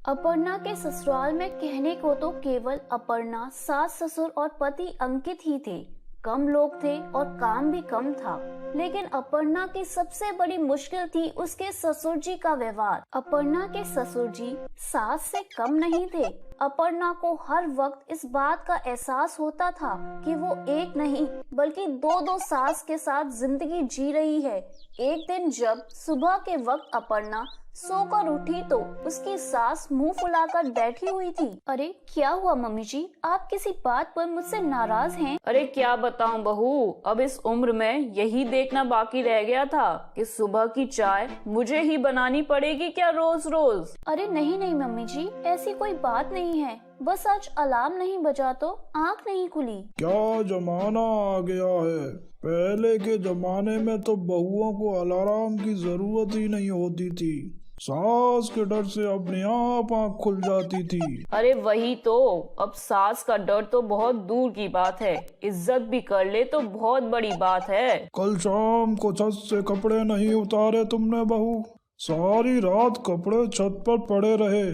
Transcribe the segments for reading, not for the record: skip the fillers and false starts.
अपर्णा के ससुराल में कहने को तो केवल अपर्णा, सास ससुर और पति अंकित ही थे। कम लोग थे और काम भी कम था, लेकिन अपर्णा की सबसे बड़ी मुश्किल थी उसके ससुर जी का व्यवहार। अपर्णा के ससुर जी सास से कम नहीं थे। अपर्णा को हर वक्त इस बात का एहसास होता था कि वो एक नहीं बल्कि दो दो सास के साथ जिंदगी जी रही है। एक दिन जब सुबह के वक्त अपर्णा सोकर उठी तो उसकी सास मुंह फुलाकर बैठी हुई थी। अरे क्या हुआ मम्मी जी, आप किसी बात पर मुझसे नाराज हैं? अरे क्या बताऊं बहू, अब इस उम्र में यही देखना बाकी रह गया था कि सुबह की चाय मुझे ही बनानी पड़ेगी क्या रोज रोज। अरे नहीं नहीं मम्मी जी, ऐसी कोई बात नहीं है, बस आज अलार्म नहीं बजा तो आँख नहीं खुली। क्या जमाना आ गया है। पहले के जमाने में तो बहुओं को अलार्म की जरूरत ही नहीं होती थी। सास के डर से अपने आप आँख खुल जाती थी। अरे वही तो, अब सास का डर तो बहुत दूर की बात है, इज्जत भी कर ले तो बहुत बड़ी बात है। कल शाम को छत से कपड़े नहीं उतारे तुमने बहू, सारी रात कपड़े छत पर पड़े रहे,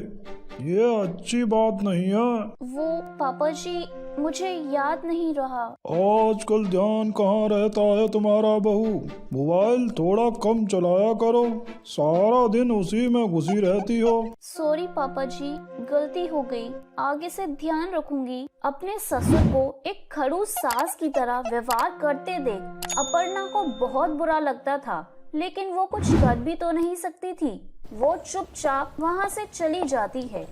ये अच्छी बात नहीं है। वो पापा जी, मुझे याद नहीं रहा। आजकल ध्यान कहाँ रहता है तुम्हारा बहू। मोबाइल थोड़ा कम चलाया करो, सारा दिन उसी में घुसी रहती हो। सॉरी पापा जी, गलती हो गई, आगे से ध्यान रखूंगी। अपने ससुर को एक खड़ूस सास की तरह व्यवहार करते देख अपर्णा को बहुत बुरा लगता था, लेकिन वो कुछ कर भी तो नहीं सकती थी। वो चुपचाप वहाँ से चली जाती है।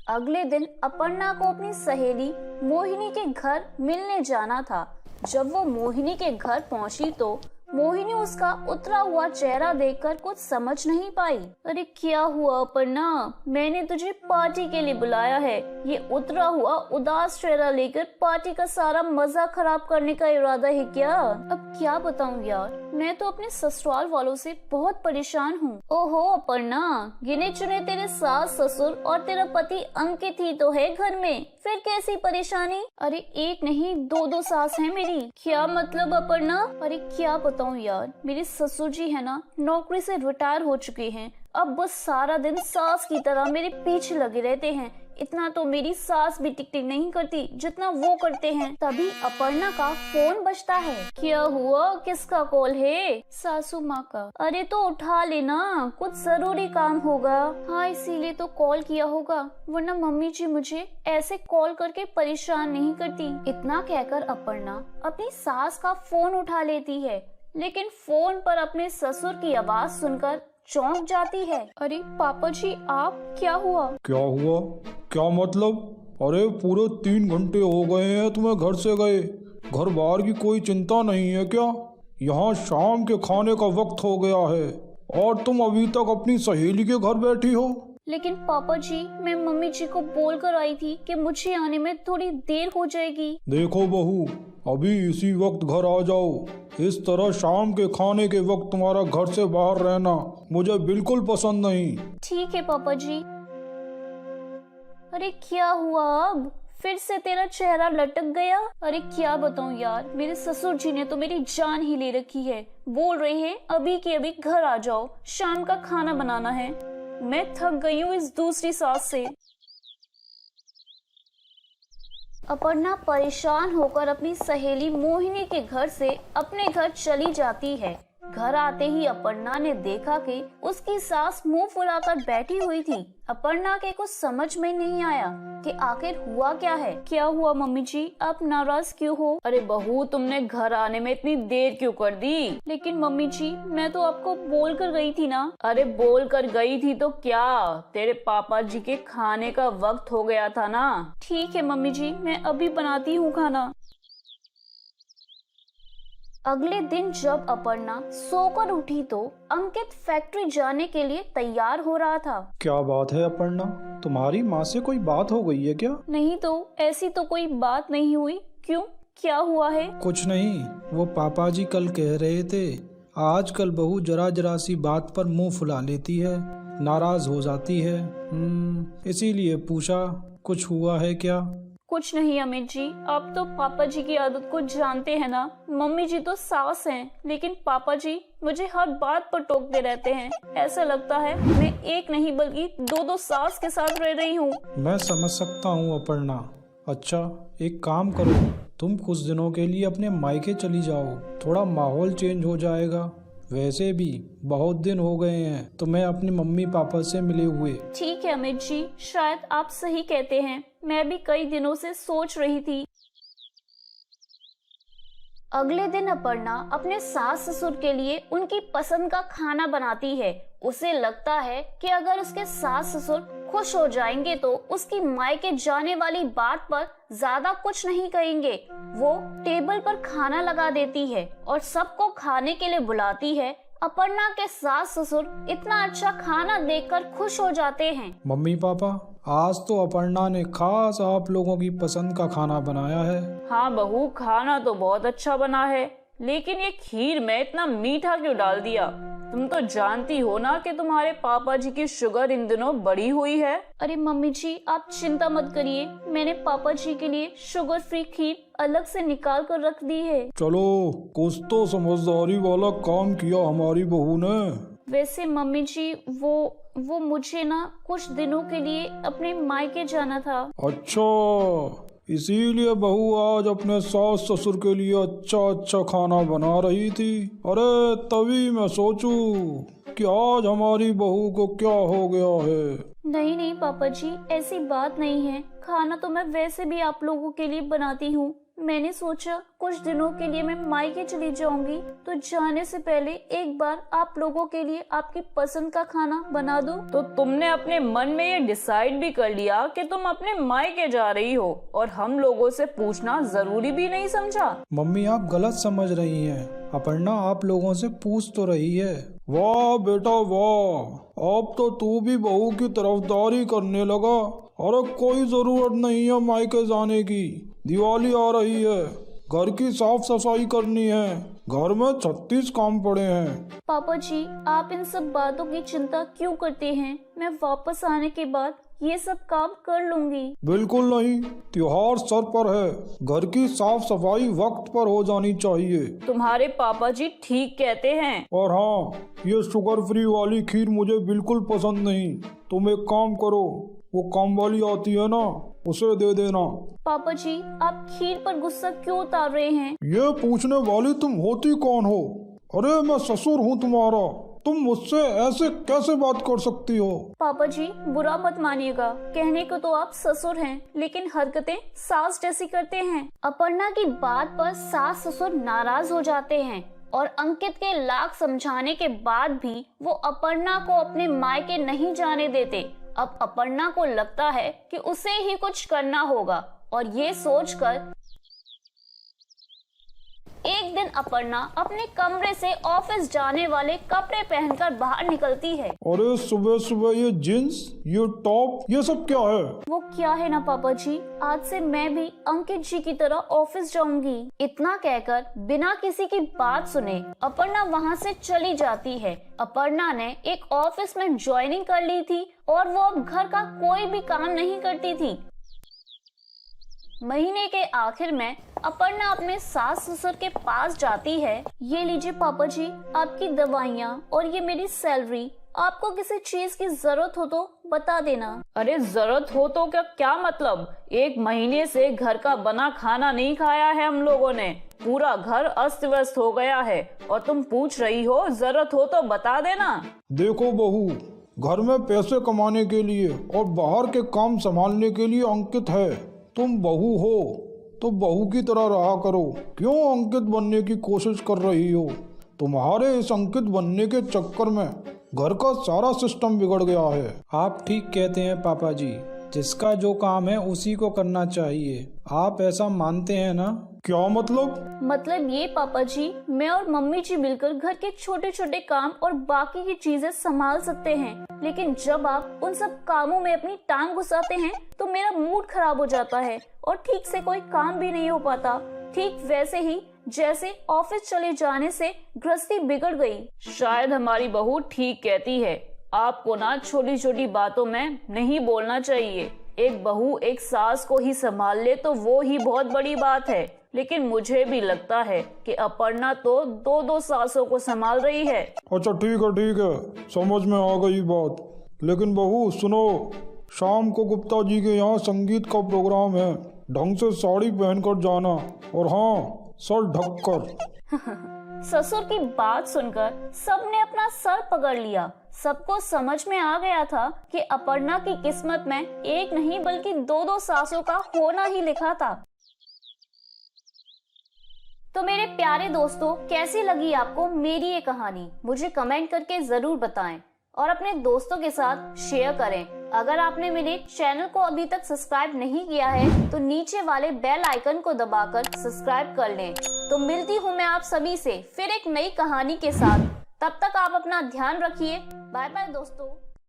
अगले दिन अपर्णा को अपनी सहेली मोहिनी के घर मिलने जाना था। जब वो मोहिनी के घर पहुंची तो मोहिनी उसका उतरा हुआ चेहरा देखकर कुछ समझ नहीं पाई। अरे क्या हुआ अपर्णा, मैंने तुझे पार्टी के लिए बुलाया है, ये उतरा हुआ उदास चेहरा लेकर पार्टी का सारा मजा खराब करने का इरादा है क्या? अब क्या बताऊं यार, मैं तो अपने ससुराल वालों से बहुत परेशान हूँ। ओहो अपर्णा, गिने चुने तेरे सास ससुर और तेरा पति अंकित ही तो है घर में, फिर कैसी परेशानी? अरे एक नहीं दो दो सास है मेरी। क्या मतलब अपर्णा? अरे क्या बताऊं यार, मेरे ससुर जी है ना, नौकरी से रिटायर हो चुके हैं। अब बस सारा दिन सास की तरह मेरे पीछे लगे रहते हैं। इतना तो मेरी सास भी टिक टिक नहीं करती जितना वो करते हैं। तभी अपर्णा का फोन बजता है। क्या हुआ, किसका कॉल है? सासू माँ का। अरे तो उठा लेना, कुछ जरूरी काम होगा। हाँ इसीलिए तो कॉल किया होगा, वरना मम्मी जी मुझे ऐसे कॉल करके परेशान नहीं करती। इतना कहकर अपर्णा अपनी सास का फोन उठा लेती है, लेकिन फोन पर अपने ससुर की आवाज सुनकर चौंक जाती है। अरे पापा जी आप, क्या हुआ? क्या हुआ? क्या मतलब? अरे पूरे 3 घंटे हो गए हैं तुम्हें घर से गए, घर बार की कोई चिंता नहीं है क्या? यहाँ शाम के खाने का वक्त हो गया है और तुम अभी तक अपनी सहेली के घर बैठी हो। लेकिन पापा जी, मैं मम्मी जी को बोल कर आई थी कि मुझे आने में थोड़ी देर हो जाएगी। देखो बहू, अभी इसी वक्त घर आ जाओ। इस तरह शाम के खाने के वक्त तुम्हारा घर से बाहर रहना मुझे बिल्कुल पसंद नहीं। ठीक है पापा जी। अरे क्या हुआ अब, फिर से तेरा चेहरा लटक गया? अरे क्या बताऊं यार, मेरे ससुर जी ने तो मेरी जान ही ले रखी है। बोल रहे हैं अभी के अभी घर आ जाओ, शाम का खाना बनाना है। मैं थक गई हूँ इस दूसरी सास से। अपर्णा परेशान होकर अपनी सहेली मोहिनी के घर से अपने घर चली जाती है। घर आते ही अपर्णा ने देखा कि उसकी सास मुंह फुलाकर बैठी हुई थी। अपर्णा के कुछ समझ में नहीं आया कि आखिर हुआ क्या है। क्या हुआ मम्मी जी, आप नाराज क्यों हो? अरे बहू, तुमने घर आने में इतनी देर क्यों कर दी? लेकिन मम्मी जी, मैं तो आपको बोल कर गई थी ना। अरे बोल कर गई थी तो क्या, तेरे पापा जी के खाने का वक्त हो गया था ना। ठीक है मम्मी जी, मैं अभी बनाती हूँ खाना। अगले दिन जब अपर्णा सोकर उठी तो अंकित फैक्ट्री जाने के लिए तैयार हो रहा था। क्या बात है अपर्णा, तुम्हारी माँ से कोई बात हो गई है क्या? नहीं तो, ऐसी तो कोई बात नहीं हुई। क्यों, क्या हुआ है? कुछ नहीं, वो पापा जी कल कह रहे थे आजकल बहू जरा जरा सी बात पर मुंह फुला लेती है, नाराज हो जाती है। इसीलिए पूछा कुछ हुआ है क्या? कुछ नहीं अमित जी, आप तो पापा जी की आदत को जानते हैं ना। मम्मी जी तो सास हैं, लेकिन पापा जी मुझे हर बात पर टोकते रहते हैं। ऐसा लगता है मैं एक नहीं बल्कि दो सास के साथ रह रही हूँ। मैं समझ सकता हूँ अपर्णा। अच्छा, एक काम करो, तुम कुछ दिनों के लिए अपने मायके चली जाओ, थोड़ा माहौल चेंज हो जाएगा। वैसे भी बहुत दिन हो गए हैं तो मैं अपनी मम्मी पापा से मिले हुए। ठीक है अमित जी, शायद आप सही कहते हैं। मैं भी कई दिनों से सोच रही थी। अगले दिन अपर्णा अपने सास ससुर के लिए उनकी पसंद का खाना बनाती है। उसे लगता है कि अगर उसके सास ससुर खुश हो जाएंगे तो उसकी मायके जाने वाली बात पर ज्यादा कुछ नहीं कहेंगे। वो टेबल पर खाना लगा देती है और सबको खाने के लिए बुलाती है। अपर्णा के सास ससुर इतना अच्छा खाना देखकर खुश हो जाते हैं। मम्मी पापा, आज तो अपर्णा ने खास आप लोगों की पसंद का खाना बनाया है। हाँ बहू, खाना तो बहुत अच्छा बना है, लेकिन ये खीर में इतना मीठा क्यों डाल दिया? तुम तो जानती हो ना कि तुम्हारे पापा जी की शुगर इन दिनों बढ़ी हुई है। अरे मम्मी जी, आप चिंता मत करिए, मैंने पापा जी के लिए शुगर फ्री खीर अलग से निकाल कर रख दी है। चलो, कुछ तो समझदारी वाला काम किया हमारी बहू ने। वैसे मम्मी जी, वो मुझे ना कुछ दिनों के लिए अपने मायके जाना था। अच्छा, इसीलिए बहू आज अपने सास ससुर के लिए अच्छा अच्छा खाना बना रही थी। अरे तभी मैं सोचूं कि आज हमारी बहू को क्या हो गया है। नहीं नहीं पापा जी, ऐसी बात नहीं है। खाना तो मैं वैसे भी आप लोगों के लिए बनाती हूँ। मैंने सोचा कुछ दिनों के लिए मैं मायके चली जाऊंगी, तो जाने से पहले एक बार आप लोगों के लिए आपकी पसंद का खाना बना दूं। तो तुमने अपने मन में ये डिसाइड भी कर लिया कि तुम अपने मायके जा रही हो और हम लोगों से पूछना जरूरी भी नहीं समझा? मम्मी, आप गलत समझ रही हैं। अपर्णा आप लोगों से पूछ तो रही है। वाह बेटा वाह, अब तो तू भी बहू की तरफदारी करने लगा। अरे कोई जरूरत नहीं है मायके जाने की। दिवाली आ रही है, घर की साफ सफाई करनी है, घर में 36 काम पड़े हैं। पापा जी, आप इन सब बातों की चिंता क्यों करते हैं? मैं वापस आने के बाद ये सब काम कर लूंगी। बिल्कुल नहीं, त्योहार सर पर है, घर की साफ सफाई वक्त पर हो जानी चाहिए। तुम्हारे पापा जी ठीक कहते हैं। और हाँ, ये शुगर फ्री वाली खीर मुझे बिल्कुल पसंद नहीं। तुम एक काम करो, वो काम वाली आती है ना, उसे दे देना। पापा जी, आप खीर पर गुस्सा क्यों उतार रहे हैं? ये पूछने वाली तुम होती कौन हो? अरे मैं ससुर हूँ तुम्हारा, तुम मुझसे ऐसे कैसे बात कर सकती हो? पापा जी, बुरा मत मानिएगा, कहने को तो आप ससुर हैं, लेकिन हरकतें सास जैसी करते हैं। अपर्णा की बात पर सास ससुर नाराज हो जाते हैं और अंकित के लाख समझाने के बाद भी वो अपर्णा को अपने मायके नहीं जाने देते। अब अपर्णा को लगता है कि उसे ही कुछ करना होगा और ये सोचकर एक दिन अपर्णा अपने कमरे से ऑफिस जाने वाले कपड़े पहनकर बाहर निकलती है। अरे सुबह सुबह ये जींस, ये टॉप, ये सब क्या है? वो क्या है ना पापा जी, आज से मैं भी अंकित जी की तरह ऑफिस जाऊंगी। इतना कहकर बिना किसी की बात सुने अपर्णा वहाँ से चली जाती है। अपर्णा ने एक ऑफिस में ज्वाइनिंग कर ली थी और वो अब घर का कोई भी काम नहीं करती थी। महीने के आखिर में अपर्णा अपने सास ससुर के पास जाती है। ये लीजिए पापा जी, आपकी दवाइयाँ और ये मेरी सैलरी। आपको किसी चीज की जरूरत हो तो बता देना। अरे जरूरत हो तो क्या मतलब? एक महीने से घर का बना खाना नहीं खाया है हम लोगों ने, पूरा घर अस्त व्यस्त हो गया है और तुम पूछ रही हो जरूरत हो तो बता देना। देखो बहू, घर में पैसे कमाने के लिए और बाहर के काम संभालने के लिए अंकित है। तुम बहू हो तो बहू की तरह रहा करो। क्यों अंकित बनने की कोशिश कर रही हो? तुम्हारे इस अंकित बनने के चक्कर में घर का सारा सिस्टम बिगड़ गया है। आप ठीक कहते हैं पापा जी, जिसका जो काम है उसी को करना चाहिए। आप ऐसा मानते हैं ना? क्या मतलब? मतलब ये पापा जी, मैं और मम्मी जी मिलकर घर के छोटे छोटे काम और बाकी की चीजें संभाल सकते हैं, लेकिन जब आप उन सब कामों में अपनी टांग घुसाते हैं तो मेरा मूड खराब हो जाता है और ठीक से कोई काम भी नहीं हो पाता। ठीक वैसे ही जैसे ऑफिस चले जाने से गृहस्थी बिगड़ गई। शायद हमारी बहू ठीक कहती है, आपको ना छोटी छोटी बातों में नहीं बोलना चाहिए। एक बहू एक सास को ही संभाल ले तो वो ही बहुत बड़ी बात है, लेकिन मुझे भी लगता है कि अपर्णा तो दो दो सासों को संभाल रही है। अच्छा ठीक है, समझ में आ गई बात। लेकिन बहू सुनो, शाम को गुप्ता जी के यहाँ संगीत का प्रोग्राम है, ढंग से साड़ी पहनकर जाना, और हाँ, सर ढक कर। ससुर की बात सुनकर सबने अपना सर पकड़ लिया। सबको समझ में आ गया था कि अपर्णा की किस्मत में एक नहीं बल्कि दो दो सासों का होना ही लिखा था। तो मेरे प्यारे दोस्तों, कैसी लगी आपको मेरी ये कहानी? मुझे कमेंट करके जरूर बताएं और अपने दोस्तों के साथ शेयर करें। अगर आपने मेरे चैनल को अभी तक सब्सक्राइब नहीं किया है तो नीचे वाले बेल आइकन को दबाकर सब्सक्राइब कर लें। तो मिलती हूँ मैं आप सभी से फिर एक नई कहानी के साथ। तब तक आप अपना ध्यान रखिए। बाय बाय दोस्तों।